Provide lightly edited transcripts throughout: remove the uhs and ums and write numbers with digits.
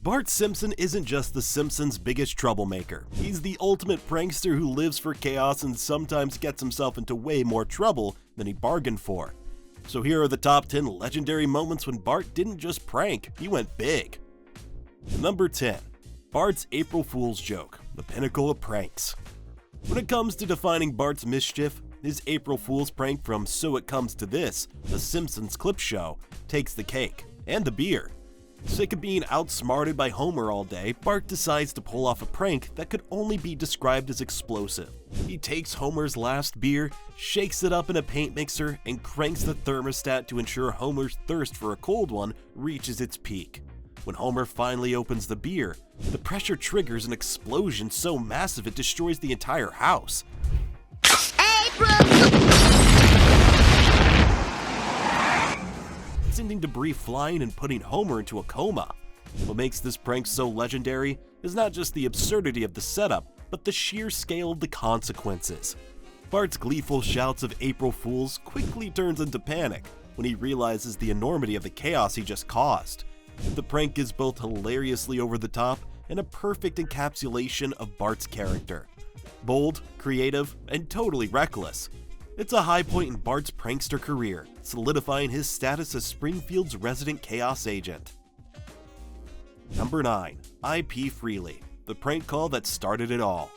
Bart Simpson isn't just the Simpsons' biggest troublemaker. He's the ultimate prankster who lives for chaos and sometimes gets himself into way more trouble than he bargained for. So here are the top 10 legendary moments when Bart didn't just prank, he went big. Number 10. Bart's April Fool's joke, the pinnacle of pranks. When it comes to defining Bart's mischief, his April Fool's prank from So It Comes to This, the Simpsons clip show, takes the cake, and the beer. Sick of being outsmarted by Homer all day, Bart decides to pull off a prank that could only be described as explosive. He takes Homer's last beer, shakes it up in a paint mixer, and cranks the thermostat to ensure Homer's thirst for a cold one reaches its peak. When Homer finally opens the beer, the pressure triggers an explosion so massive it destroys the entire house. Sending debris flying and putting Homer into a coma. What makes this prank so legendary is not just the absurdity of the setup, but the sheer scale of the consequences. Bart's gleeful shouts of April Fools quickly turns into panic when he realizes the enormity of the chaos he just caused. The prank is both hilariously over the top and a perfect encapsulation of Bart's character. Bold, creative, and totally reckless. It's a high point in Bart's prankster career, solidifying his status as Springfield's resident chaos agent. Number 9. IP Freely, the prank call that started it all.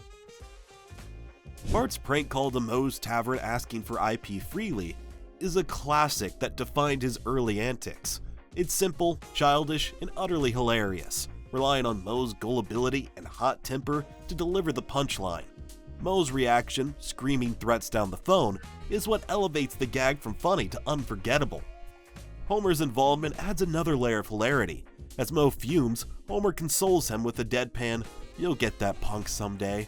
Bart's prank call to Moe's Tavern asking for IP Freely is a classic that defined his early antics. It's simple, childish, and utterly hilarious, relying on Moe's gullibility and hot temper to deliver the punchline. Moe's reaction, screaming threats down the phone, is what elevates the gag from funny to unforgettable. Homer's involvement adds another layer of hilarity. As Moe fumes, Homer consoles him with a deadpan, "You'll get that punk someday."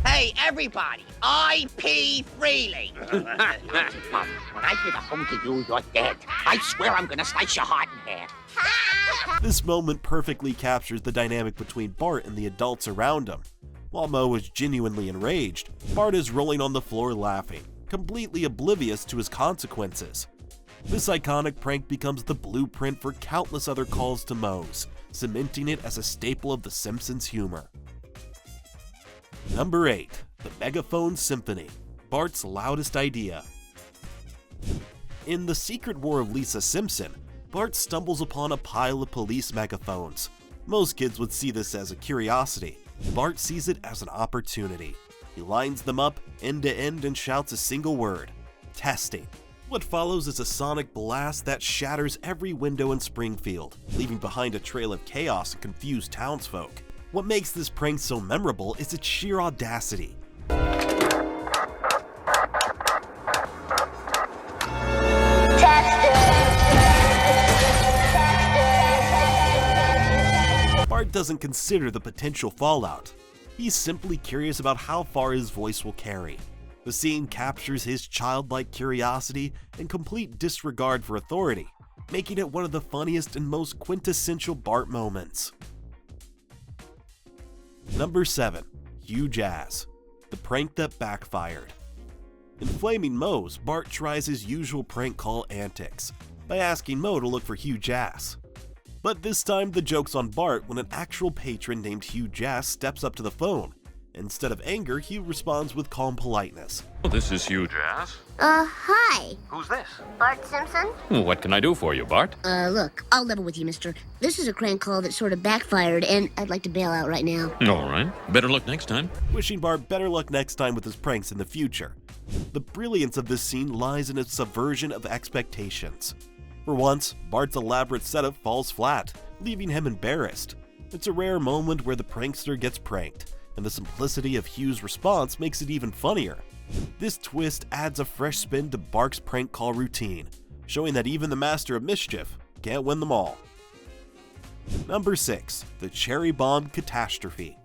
Hey, everybody, IP Freely! When I get home to you, you're dead. I swear I'm gonna slice your heart in half. This moment perfectly captures the dynamic between Bart and the adults around him. While Moe is genuinely enraged, Bart is rolling on the floor laughing, completely oblivious to his consequences. This iconic prank becomes the blueprint for countless other calls to Moe's, cementing it as a staple of The Simpsons humor. Number 8. The Megaphone Symphony, Bart's loudest idea. In The Secret War of Lisa Simpson, Bart stumbles upon a pile of police megaphones. Most kids would see this as a curiosity. Bart sees it as an opportunity. He lines them up end to end and shouts a single word: testing. What follows is a sonic blast that shatters every window in Springfield, leaving behind a trail of chaos and confused townsfolk. What makes this prank so memorable is its sheer audacity. Bart doesn't consider the potential fallout. He's simply curious about how far his voice will carry. The scene captures his childlike curiosity and complete disregard for authority, making it one of the funniest and most quintessential Bart moments. Number 7. Huge Ass, the prank that backfired. In Flaming Moe's, Bart tries his usual prank call antics by asking Moe to look for Huge Ass. But this time the joke's on Bart when an actual patron named Huge Ass steps up to the phone. Instead of anger, he responds with calm politeness. This is Huge Ass. Hi. Who's this? Bart Simpson? What can I do for you, Bart? Look, I'll level with you, mister. This is a crank call that sort of backfired, and I'd like to bail out right now. All right. Better luck next time. Wishing Bart better luck next time with his pranks in the future. The brilliance of this scene lies in its subversion of expectations. For once, Bart's elaborate setup falls flat, leaving him embarrassed. It's a rare moment where the prankster gets pranked, and the simplicity of Hugh's response makes it even funnier. This twist adds a fresh spin to Bart's prank call routine, showing that even the master of mischief can't win them all. Number 6. The Cherry Bomb Catastrophe.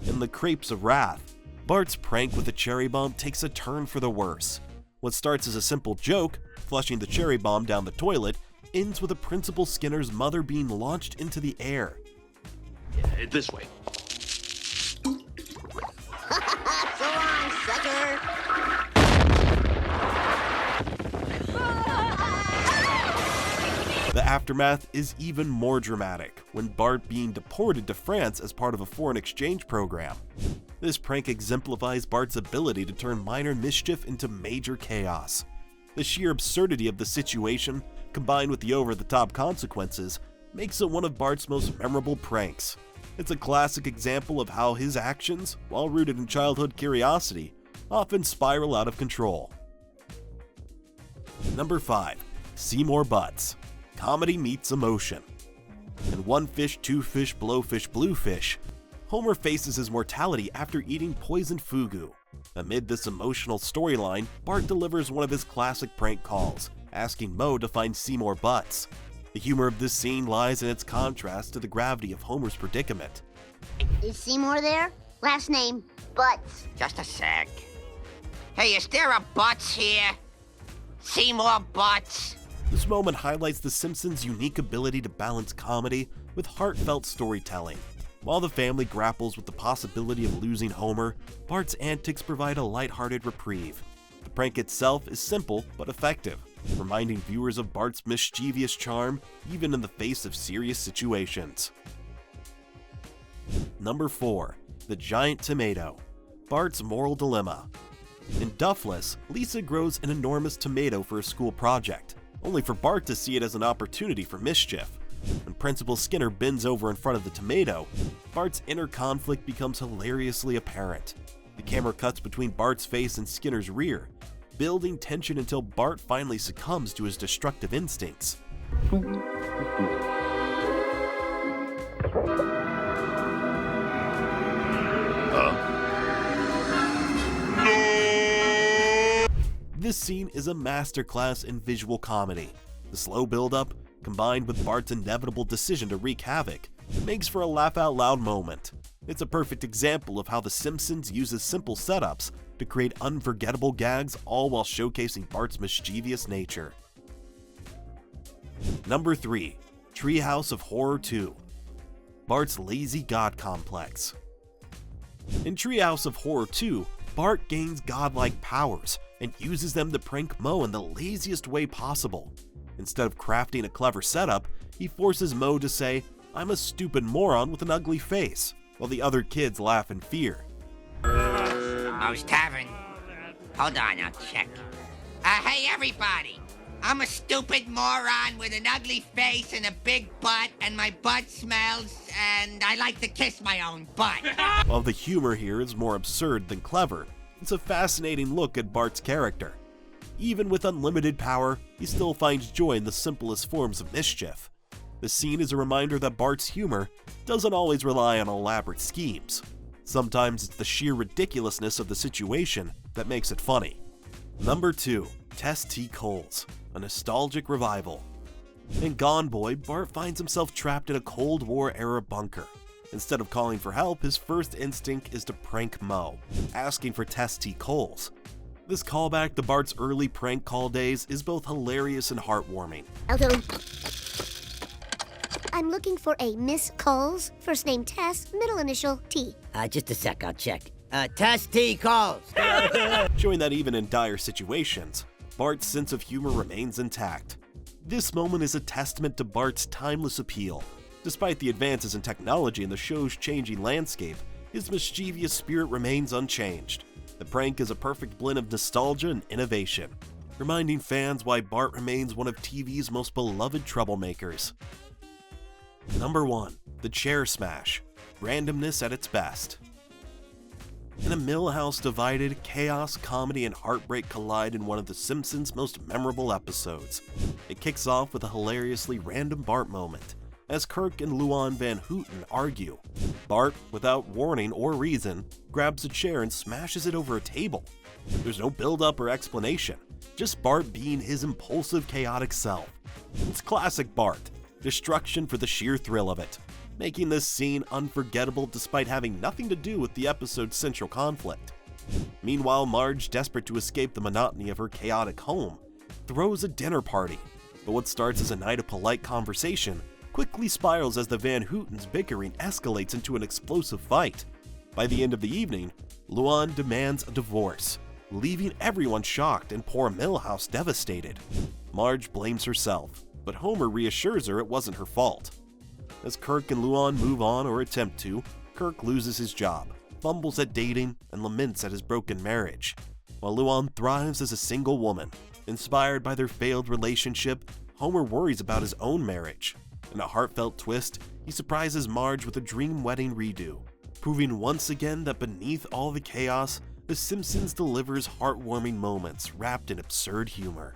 In The Crepes of Wrath, Bart's prank with the cherry bomb takes a turn for the worse. What starts as a simple joke, flushing the cherry bomb down the toilet, ends with a Principal Skinner's mother being launched into the air. Yeah, this way. So long, sucker! The aftermath is even more dramatic, when Bart being deported to France as part of a foreign exchange program. This prank exemplifies Bart's ability to turn minor mischief into major chaos. The sheer absurdity of the situation, combined with the over-the-top consequences, makes it one of Bart's most memorable pranks. It's a classic example of how his actions, while rooted in childhood curiosity, often spiral out of control. Number 5. See More Butts. Comedy meets emotion. In One Fish, Two Fish, Blowfish, Bluefish, Homer faces his mortality after eating poisoned fugu. Amid this emotional storyline, Bart delivers one of his classic prank calls, asking Moe to find Seymour Butts. The humor of this scene lies in its contrast to the gravity of Homer's predicament. Is Seymour there? Last name, Butts. Just a sec. Hey, is there a Butts here? Seymour Butts? This moment highlights The Simpsons' unique ability to balance comedy with heartfelt storytelling. While the family grapples with the possibility of losing Homer, Bart's antics provide a lighthearted reprieve. The prank itself is simple but effective, reminding viewers of Bart's mischievous charm even in the face of serious situations. Number 4. The Giant Tomato. Bart's moral dilemma. In Duffless, Lisa grows an enormous tomato for a school project, only for Bart to see it as an opportunity for mischief. When Principal Skinner bends over in front of the tomato, Bart's inner conflict becomes hilariously apparent. The camera cuts between Bart's face and Skinner's rear, building tension until Bart finally succumbs to his destructive instincts. This scene is a masterclass in visual comedy. The slow build-up, combined with Bart's inevitable decision to wreak havoc, makes for a laugh-out-loud moment. It's a perfect example of how The Simpsons uses simple setups to create unforgettable gags, all while showcasing Bart's mischievous nature. Number 3. Treehouse of Horror 2. Bart's lazy god complex. In Treehouse of Horror 2, Bart gains godlike powers and uses them to prank Moe in the laziest way possible. Instead of crafting a clever setup, he forces Moe to say, "I'm a stupid moron with an ugly face," while the other kids laugh in fear. Moe's Tavern. Hold on, I'll check. Hey everybody! I'm a stupid moron with an ugly face and a big butt, and my butt smells, and I like to kiss my own butt. While the humor here is more absurd than clever, it's a fascinating look at Bart's character. Even with unlimited power, he still finds joy in the simplest forms of mischief. The scene is a reminder that Bart's humor doesn't always rely on elaborate schemes. Sometimes it's the sheer ridiculousness of the situation that makes it funny. Number 2. Tess T. Coles, a nostalgic revival. In Gone Boy, Bart finds himself trapped in a Cold War-era bunker. Instead of calling for help, his first instinct is to prank Moe, asking for Tess T. Coles. This callback to Bart's early prank call days is both hilarious and heartwarming. Hello. I'm looking for a Miss Coles. First name Tess, middle initial T. Just a sec, I'll check. Tess T. Coles. Showing that even in dire situations, Bart's sense of humor remains intact. This moment is a testament to Bart's timeless appeal. Despite the advances in technology and the show's changing landscape, his mischievous spirit remains unchanged. The prank is a perfect blend of nostalgia and innovation, reminding fans why Bart remains one of TV's most beloved troublemakers. Number 1. The Chair Smash. Randomness at its best. In a Milhouse divided, chaos, comedy, and heartbreak collide in one of The Simpsons' most memorable episodes. It kicks off with a hilariously random Bart moment, as Kirk and Luan Van Houten argue. Bart, without warning or reason, grabs a chair and smashes it over a table. There's no build-up or explanation, just Bart being his impulsive, chaotic self. It's classic Bart, destruction for the sheer thrill of it, making this scene unforgettable despite having nothing to do with the episode's central conflict. Meanwhile, Marge, desperate to escape the monotony of her chaotic home, throws a dinner party, but what starts as a night of polite conversation quickly spirals as the Van Houten's bickering escalates into an explosive fight. By the end of the evening, Luan demands a divorce, leaving everyone shocked and poor Milhouse devastated. Marge blames herself, but Homer reassures her it wasn't her fault. As Kirk and Luan move on or attempt to, Kirk loses his job, fumbles at dating, and laments at his broken marriage, while Luan thrives as a single woman. Inspired by their failed relationship, Homer worries about his own marriage. In a heartfelt twist, he surprises Marge with a dream wedding redo, proving once again that beneath all the chaos, The Simpsons delivers heartwarming moments wrapped in absurd humor.